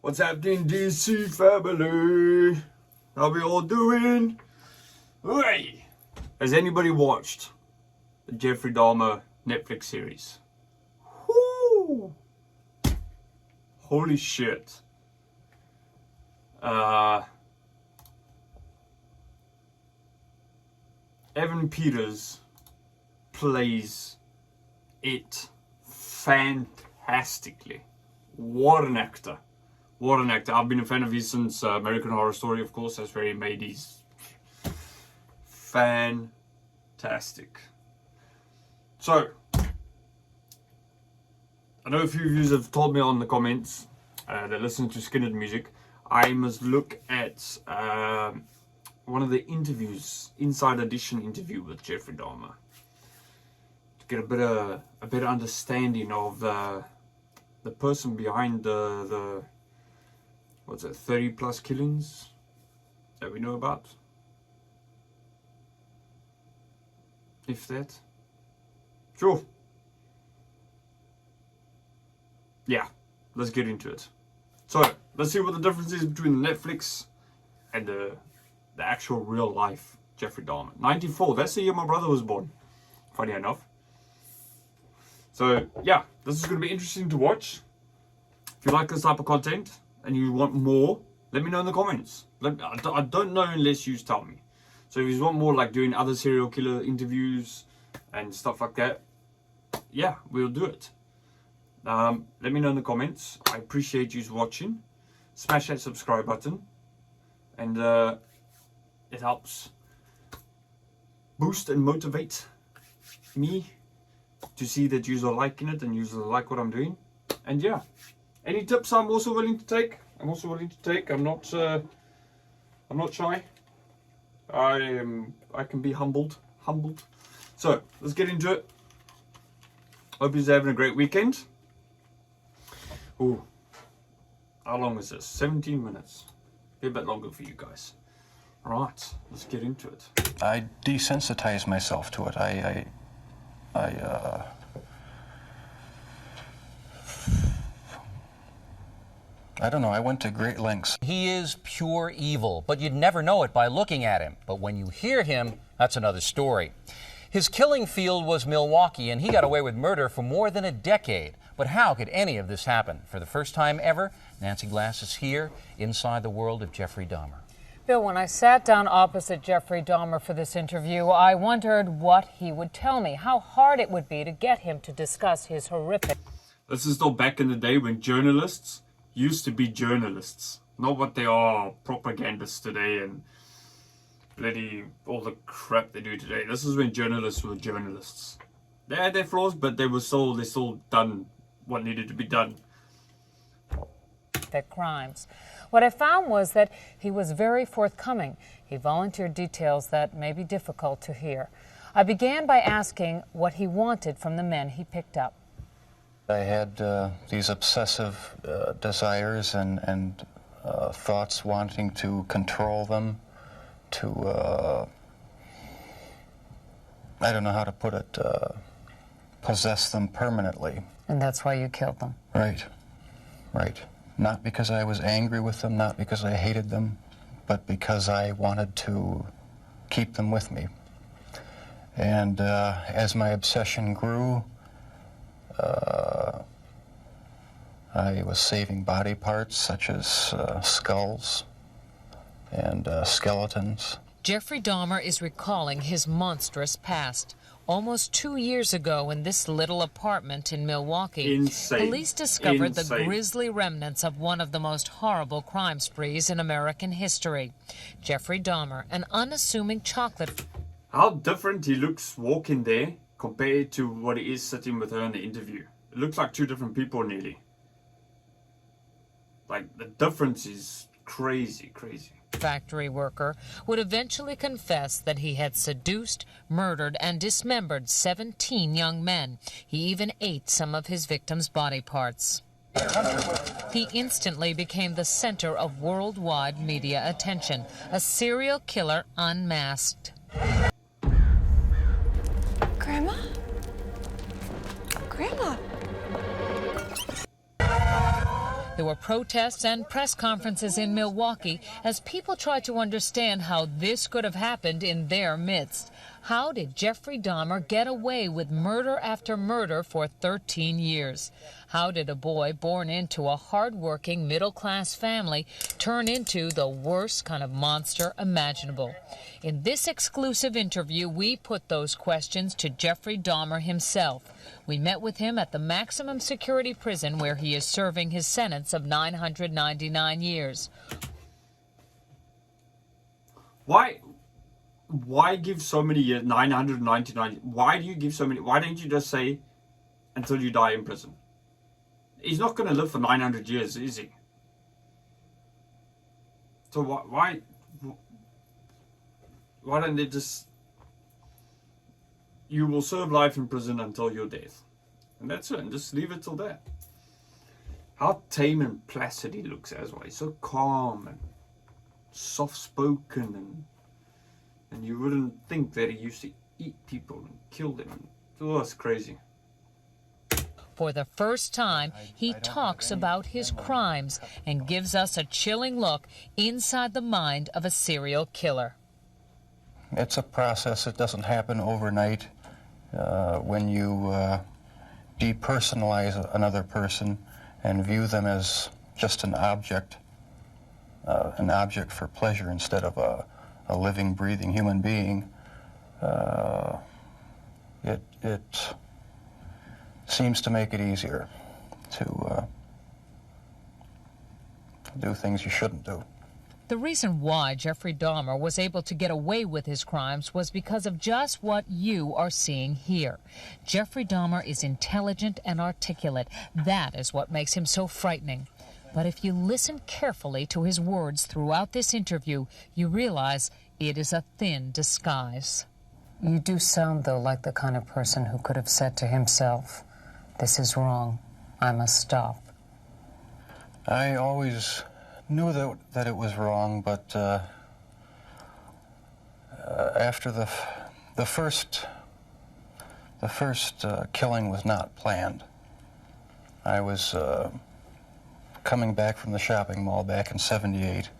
What's happening, DC family? How we all doing? Hey! Has anybody watched the Jeffrey Dahmer Netflix series? Woo! Holy shit. Evan Peters plays it fantastically. What an actor. What an actor. I've been a fan of his since American Horror Story, of course. That's where he made his fantastic. So, I know a few of you have told me on the comments that listen to Skinhead music. I must look at one of the interviews, Inside Edition interview with Jeffrey Dahmer, to get a better understanding of the person behind the what's it, 30 plus killings that we know about, if that. Sure. Yeah, let's get into it. So let's see what the difference is between Netflix and the actual real life Jeffrey Dahmer. 94, that's the year my brother was born, funny enough. So yeah, this is going to be interesting to watch. If you like this type of content and you want more, let me know in the comments. I don't know unless you tell me. So if you want more, like doing other serial killer interviews and stuff like that, yeah, we'll do it. Let me know in the comments. I appreciate you watching. Smash that subscribe button, and it helps boost and motivate me to see that you are liking it and you like what I'm doing. And yeah, any tips I'm also willing to take. I'm not shy. I can be humbled. So let's get into it. Hope you're having a great weekend. Ooh, how long is this? 17 minutes. Be a bit longer for you guys. All right, let's get into it. I desensitized myself to it. I don't know, I went to great lengths. He is pure evil, but you'd never know it by looking at him. But when you hear him, that's another story. His killing field was Milwaukee, and he got away with murder for more than a decade. But how could any of this happen? For the first time ever, Nancy Glass is here, inside the world of Jeffrey Dahmer. Bill, when I sat down opposite Jeffrey Dahmer for this interview, I wondered what he would tell me, how hard it would be to get him to discuss his horrific... This is still back in the day when journalists used to be journalists, not what they are, propagandists today and bloody all the crap they do today. This is when journalists were journalists. They had their flaws, but they still done what needed to be done. Their crimes. What I found was that he was very forthcoming. He volunteered details that may be difficult to hear. I began by asking what he wanted from the men he picked up. I had these obsessive desires and thoughts wanting to control them, to, I don't know how to put it, possess them permanently. And that's why you killed them? Right. Not because I was angry with them, not because I hated them, but because I wanted to keep them with me. And as my obsession grew, I was saving body parts such as skulls and skeletons. Jeffrey Dahmer is recalling his monstrous past. Almost 2 years ago in this little apartment in Milwaukee, police discovered the grisly remnants of one of the most horrible crime sprees in American history. Jeffrey Dahmer, an unassuming chocolate... How different he looks walking there compared to what he is sitting with her in the interview. It looks like two different people nearly. Like, the difference is crazy. Factory worker would eventually confess that he had seduced, murdered, and dismembered 17 young men. He even ate some of his victims' body parts. He instantly became the center of worldwide media attention, a serial killer unmasked. Grandma? Grandma? There were protests and press conferences in Milwaukee as people tried to understand how this could have happened in their midst. How did Jeffrey Dahmer get away with murder after murder for 13 years? How did a boy born into a hard-working middle-class family turn into the worst kind of monster imaginable? In this exclusive interview, we put those questions to Jeffrey Dahmer himself. We met with him at the maximum security prison where he is serving his sentence of 999 years. Why give so many years? 999. Why do you give so many? Why don't you just say until you die in prison? He's not going to live for 900 years, is he? So why don't they just... You will serve life in prison until your death. And that's it. And just leave it till that. How tame and placid he looks as well. He's so calm and soft-spoken, and you wouldn't think that he used to eat people and kill them. Oh, it's crazy. For the first time, he talks about his crimes and gives us a chilling look inside the mind of a serial killer. It's a process. It doesn't happen overnight. When you depersonalize another person and view them as just an object for pleasure instead of a living, breathing human being, it seems to make it easier to do things you shouldn't do. The reason why Jeffrey Dahmer was able to get away with his crimes was because of just what you are seeing here. Jeffrey Dahmer is intelligent and articulate. That is what makes him so frightening. But if you listen carefully to his words throughout this interview, you realize it is a thin disguise. You do sound, though, like the kind of person who could have said to himself, "This is wrong. I must stop." I always knew that it was wrong, but after the first killing was not planned. I was coming back from the shopping mall back in '78.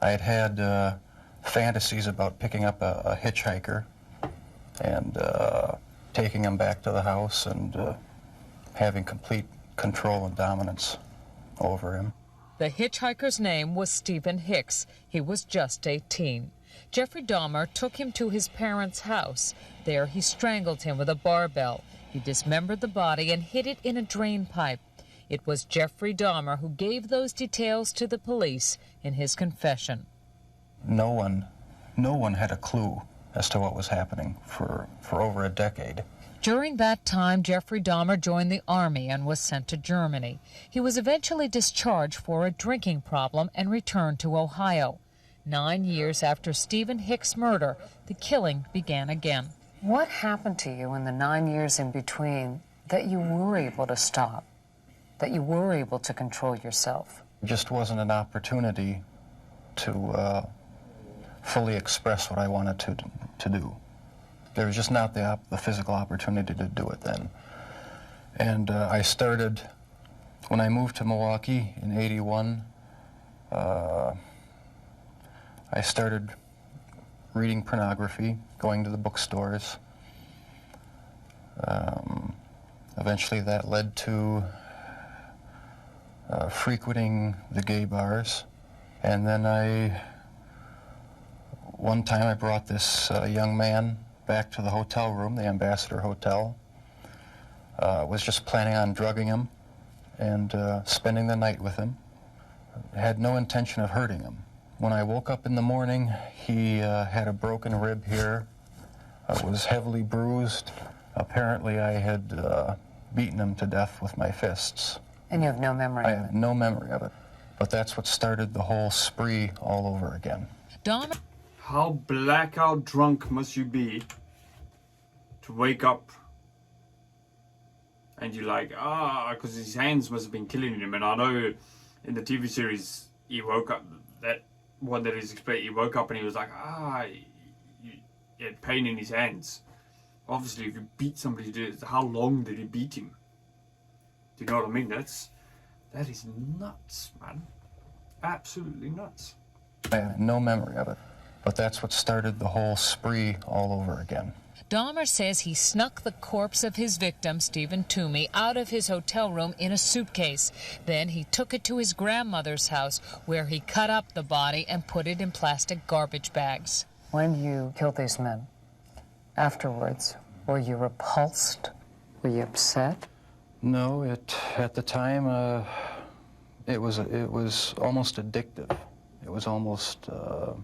I had fantasies about picking up a hitchhiker and taking him back to the house and having complete control and dominance over him. The hitchhiker's name was Stephen Hicks. He was just 18. Jeffrey Dahmer took him to his parents' house. There he strangled him with a barbell. He dismembered the body and hid it in a drain pipe. It was Jeffrey Dahmer who gave those details to the police in his confession. No one had a clue as to what was happening for over a decade. During that time, Jeffrey Dahmer joined the Army and was sent to Germany. He was eventually discharged for a drinking problem and returned to Ohio. 9 years after Stephen Hicks' murder, the killing began again. What happened to you in the 9 years in between that you were able to stop, that you were able to control yourself? It just wasn't an opportunity to fully express what I wanted to do. There was just not the physical opportunity to do it then. And I started, when I moved to Milwaukee in '81, I started reading pornography, going to the bookstores. Eventually that led to frequenting the gay bars. And then one time I brought this young man back to the hotel room, the Ambassador Hotel. Was just planning on drugging him and spending the night with him. Had no intention of hurting him. When I woke up in the morning, he had a broken rib here, was heavily bruised. Apparently I had beaten him to death with my fists. And you have no memory of it? I have no memory of it. But that's what started the whole spree all over again. Dahmer. How blackout drunk must you be to wake up and you're like, because his hands must have been killing him. And I know in the TV series he woke up, that one that is explained, he woke up and he was like, he had pain in his hands. Obviously, if you beat somebody, how long did he beat him? Do you know what I mean? That is nuts, man. Absolutely nuts. I have no memory of it. But that's what started the whole spree all over again. Dahmer says he snuck the corpse of his victim, Stephen Toomey, out of his hotel room in a suitcase. Then he took it to his grandmother's house, where he cut up the body and put it in plastic garbage bags. When you killed these men, afterwards, were you repulsed? Were you upset? No, at the time, it was almost addictive. It was almost a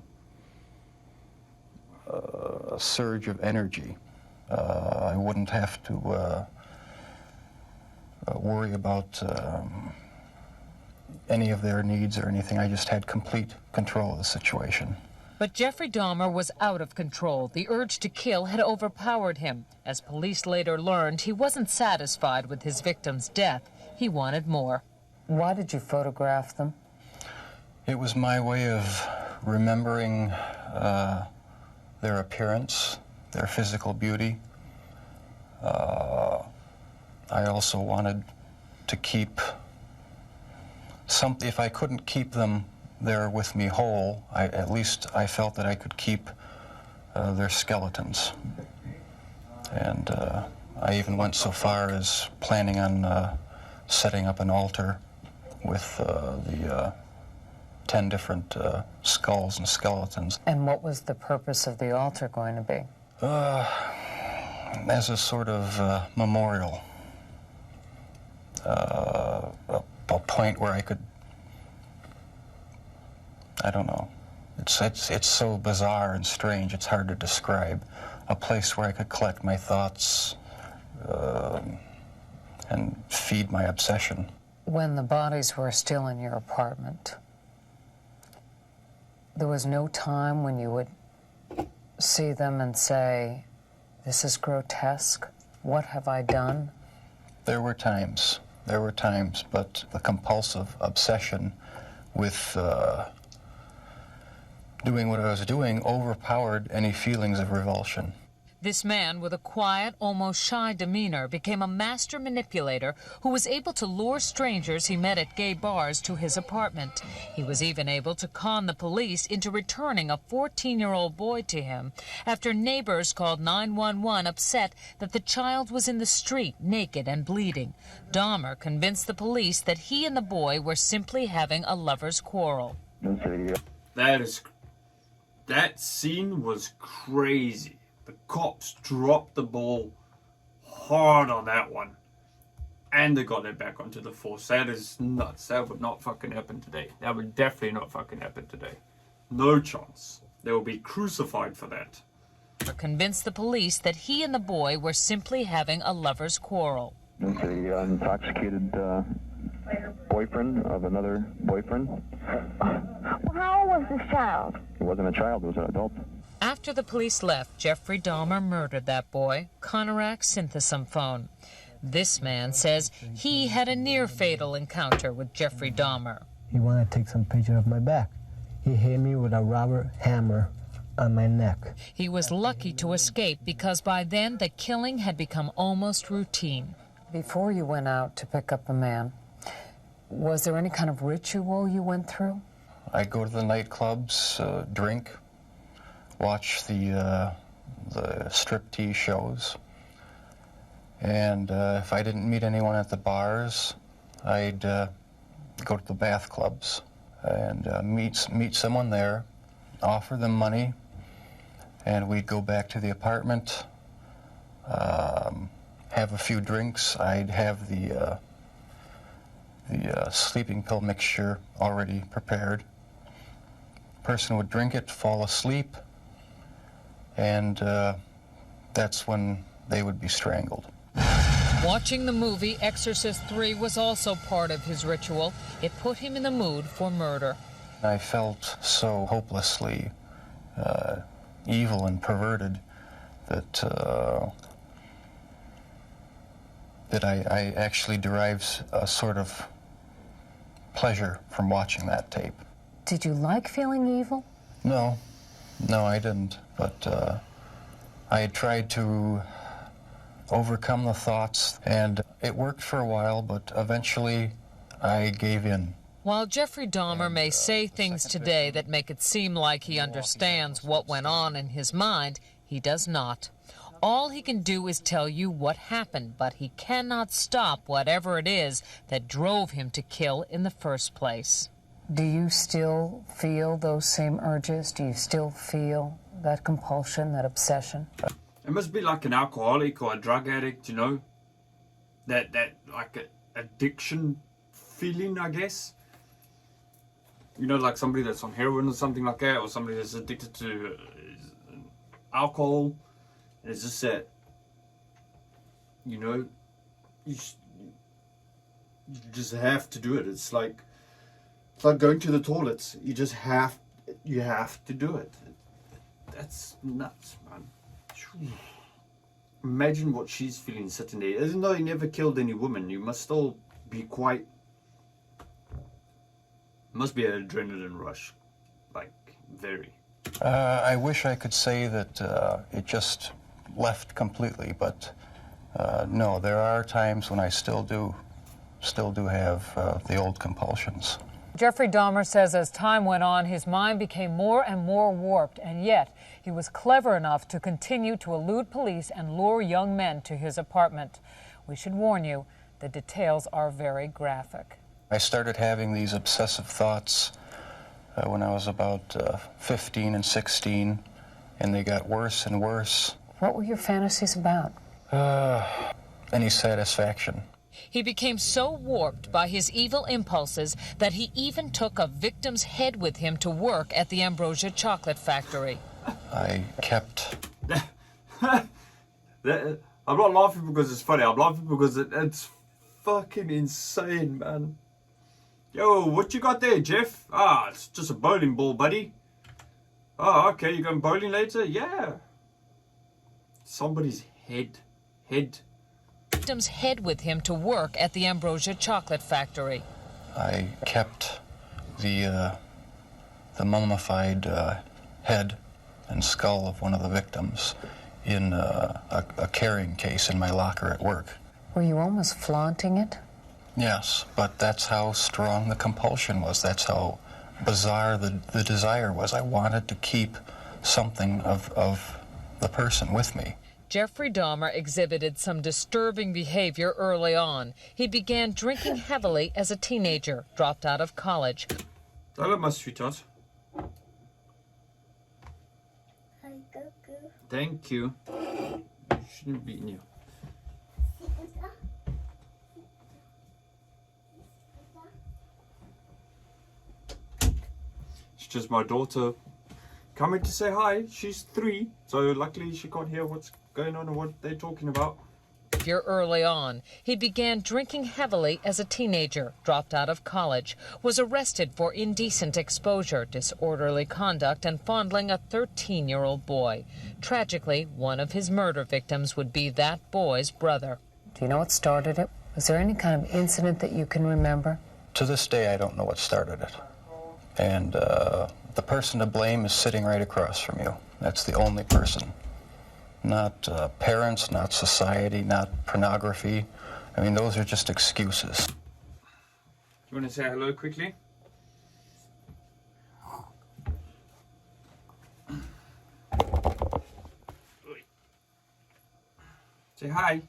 surge of energy. I wouldn't have to worry about any of their needs or anything. I just had complete control of the situation. But Jeffrey Dahmer was out of control. The urge to kill had overpowered him. As police later learned, he wasn't satisfied with his victim's death. He wanted more. Why did you photograph them? It was my way of remembering their appearance, their physical beauty. I also wanted to keep if I couldn't keep them there with me whole, at least I felt that I could keep their skeletons. And I even went so far as planning on setting up an altar with the 10 different skulls and skeletons. And what was the purpose of the altar going to be? As a sort of memorial. A point where I could, I don't know, it's so bizarre and strange, it's hard to describe. A place where I could collect my thoughts and feed my obsession. When the bodies were still in your apartment, there was no time when you would see them and say, this is grotesque, what have I done? There were times, but the compulsive obsession with doing what I was doing overpowered any feelings of revulsion. This man with a quiet, almost shy demeanor became a master manipulator who was able to lure strangers he met at gay bars to his apartment. He was even able to con the police into returning a 14-year-old boy to him after neighbors called 911 upset that the child was in the street naked and bleeding. Dahmer convinced the police that he and the boy were simply having a lover's quarrel. That scene was crazy. The cops dropped the ball hard on that one. And they got it back onto the force. That is nuts. That would not fucking happen today. That would definitely not fucking happen today. No chance. They will be crucified for that. Convinced the police that he and the boy were simply having a lover's quarrel. It's a intoxicated boyfriend of another boyfriend. Well, how old was this child? It wasn't a child, it was an adult. After the police left, Jeffrey Dahmer murdered that boy, Conorak Synthesomphone. This man says he had a near-fatal encounter with Jeffrey Dahmer. He wanted to take some picture of my back. He hit me with a rubber hammer on my neck. He was lucky to escape because by then the killing had become almost routine. Before you went out to pick up a man, was there any kind of ritual you went through? I'd go to the nightclubs, drink, watch the striptease shows, and if I didn't meet anyone at the bars, I'd go to the bath clubs and meet someone there, offer them money, and we'd go back to the apartment, have a few drinks. I'd have the sleeping pill mixture already prepared. Person would drink it, fall asleep, and that's when they would be strangled. Watching the movie Exorcist 3 was also part of his ritual. It put him in the mood for murder. I felt so hopelessly evil and perverted that I actually derived a sort of pleasure from watching that tape. Did you like feeling evil? No, I didn't. But I had tried to overcome the thoughts, and it worked for a while, but eventually I gave in. While Jeffrey Dahmer may say things today that make it seem like he understands what went on in his mind, he does not. All he can do is tell you what happened, but he cannot stop whatever it is that drove him to kill in the first place. Do you still feel those same urges? Do you still feel that compulsion, that obsession? It must be like an alcoholic or a drug addict, you know? That like a addiction feeling, I guess. You know, like somebody that's on heroin or something like that, or somebody that's addicted to alcohol. It's just that, you know, you just have to do it. It's like going to the toilets. You have to do it. That's nuts, man. Imagine what she's feeling sitting there. Even though he never killed any woman, you must still be quite... Must be an adrenaline rush, like, very. I wish I could say that it just left completely, but no, there are times when I still do have the old compulsions. Jeffrey Dahmer says as time went on, his mind became more and more warped, and yet he was clever enough to continue to elude police and lure young men to his apartment. We should warn you, the details are very graphic. I started having these obsessive thoughts when I was about 15 and 16, and they got worse and worse. What were your fantasies about? Any satisfaction. He became so warped by his evil impulses that he even took a victim's head with him to work at the Ambrosia chocolate factory. I kept... I'm not laughing because it's funny. I'm laughing because it's fucking insane, man. Yo, what you got there, Jeff? Ah, it's just a bowling ball, buddy. Oh, okay, you going bowling later? Yeah. Somebody's head. Victim's head with him to work at the Ambrosia chocolate factory. I kept the mummified head and skull of one of the victims in a carrying case in my locker at work. Were you almost flaunting it? Yes, but that's how strong the compulsion was. That's how bizarre the desire was. I wanted to keep something of the person with me. Jeffrey Dahmer exhibited some disturbing behavior early on. He began drinking heavily as a teenager, dropped out of college. Hello, my sweetheart. Thank you. Shouldn't be in you. It's just my daughter coming to say hi. She's 3, so luckily she can't hear what's going on and what they're talking about. Early on, he began drinking heavily as a teenager, dropped out of college, was arrested for indecent exposure, disorderly conduct, and fondling a 13-year-old boy. Tragically, one of his murder victims would be that boy's brother. Do you know what started it? Was there any kind of incident that you can remember? To this day, I don't know what started it. And the person to blame is sitting right across from you. That's the only person. Not parents, not society, not pornography. I mean, those are just excuses. Do you want to say hello quickly? Say hi.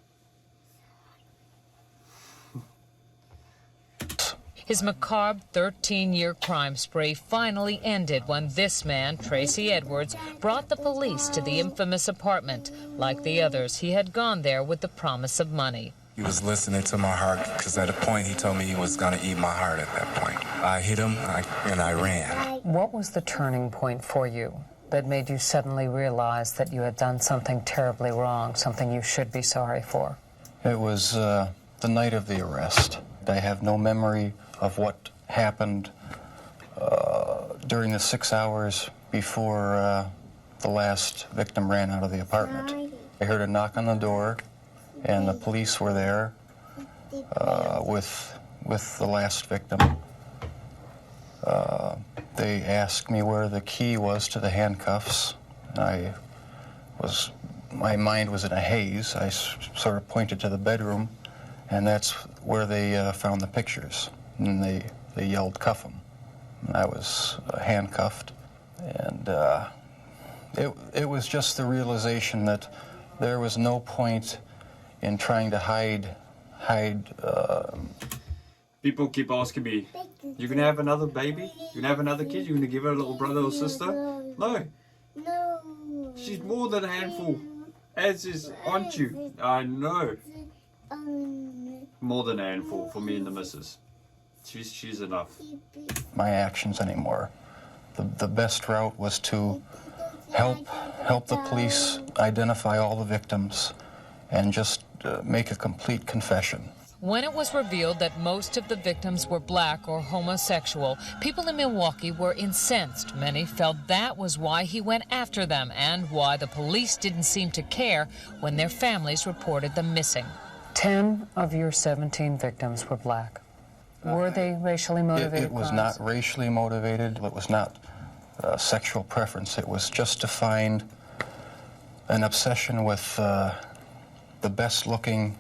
His macabre 13-year crime spree finally ended when this man, Tracy Edwards, brought the police to the infamous apartment. Like the others, he had gone there with the promise of money. He was listening to my heart because at a point he told me he was going to eat my heart at that point. I hit him and I ran. What was the turning point for you that made you suddenly realize that you had done something terribly wrong, something you should be sorry for? It was the night of the arrest. I have no memory of what happened during the 6 hours before the last victim ran out of the apartment. I heard a knock on the door, and the police were there with the last victim. They asked me where the key was to the handcuffs. My mind was in a haze. I sort of pointed to the bedroom, and that's where they found the pictures. and they yelled, "Cuff him." And I was handcuffed, and it was just the realization that there was no point in trying to hide. People keep asking me, "You gonna have another baby? You gonna have another kid? You gonna give her a little brother or sister?" No. No. She's more than a handful. As is, aren't you? I know. More than a handful for me and the missus. She's enough. My actions anymore. The best route was to help the police identify all the victims and just make a complete confession. When it was revealed that most of the victims were black or homosexual, people in Milwaukee were incensed. Many felt that was why he went after them and why the police didn't seem to care when their families reported them missing. 10 of your 17 victims were black. Were they racially motivated It was crimes? not racially motivated. It was not sexual preference. It was just to find an obsession with the best-looking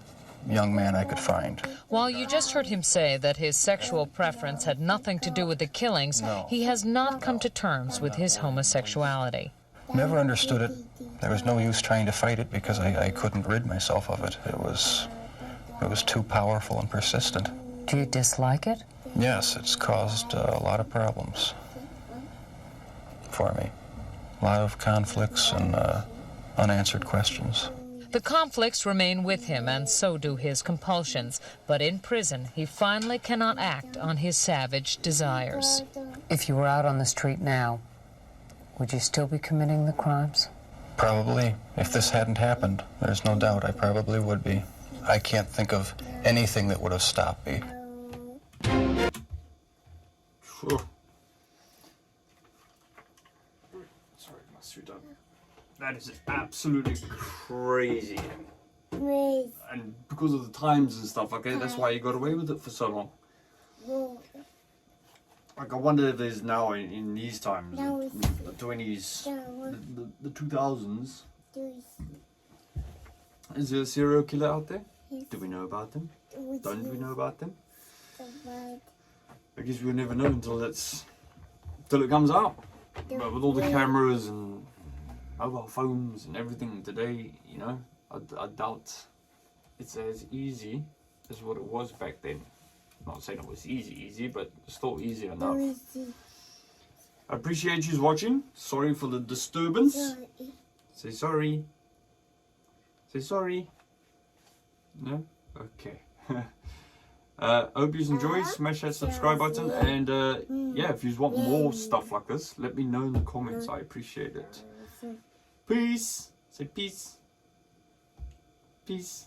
young man I could find. While you just heard him say that his sexual preference had nothing to do with the killings, he has not come to terms with his homosexuality. Never understood it. There was no use trying to fight it because I couldn't rid myself of it. It was too powerful and persistent. Do you dislike it? Yes, it's caused a lot of problems for me. A lot of conflicts and unanswered questions. The conflicts remain with him, and so do his compulsions. But in prison, he finally cannot act on his savage desires. If you were out on the street now, would you still be committing the crimes? Probably. If this hadn't happened, there's no doubt I probably would be. I can't think of anything that would have stopped me. Whew. Sorry, my suit up. That is absolutely crazy. And because of the times and stuff, okay, that's why you got away with it for so long. Like, I wonder if there's now in these times, the 20s, the 2000s, is there a serial killer out there? Do we know about them? Don't we know about them? I guess we'll never know until it comes out. But with all the cameras and mobile phones and everything today, you know, I doubt it's as easy as what it was back then. Not saying it was easy, but still easy enough. I appreciate you watching. Sorry for the disturbance. Say sorry. Say sorry. No? Okay. Hope you enjoy. Smash that subscribe button. And yeah, if you want more stuff like this, let me know in the comments. I appreciate it. Peace. Say peace. Peace.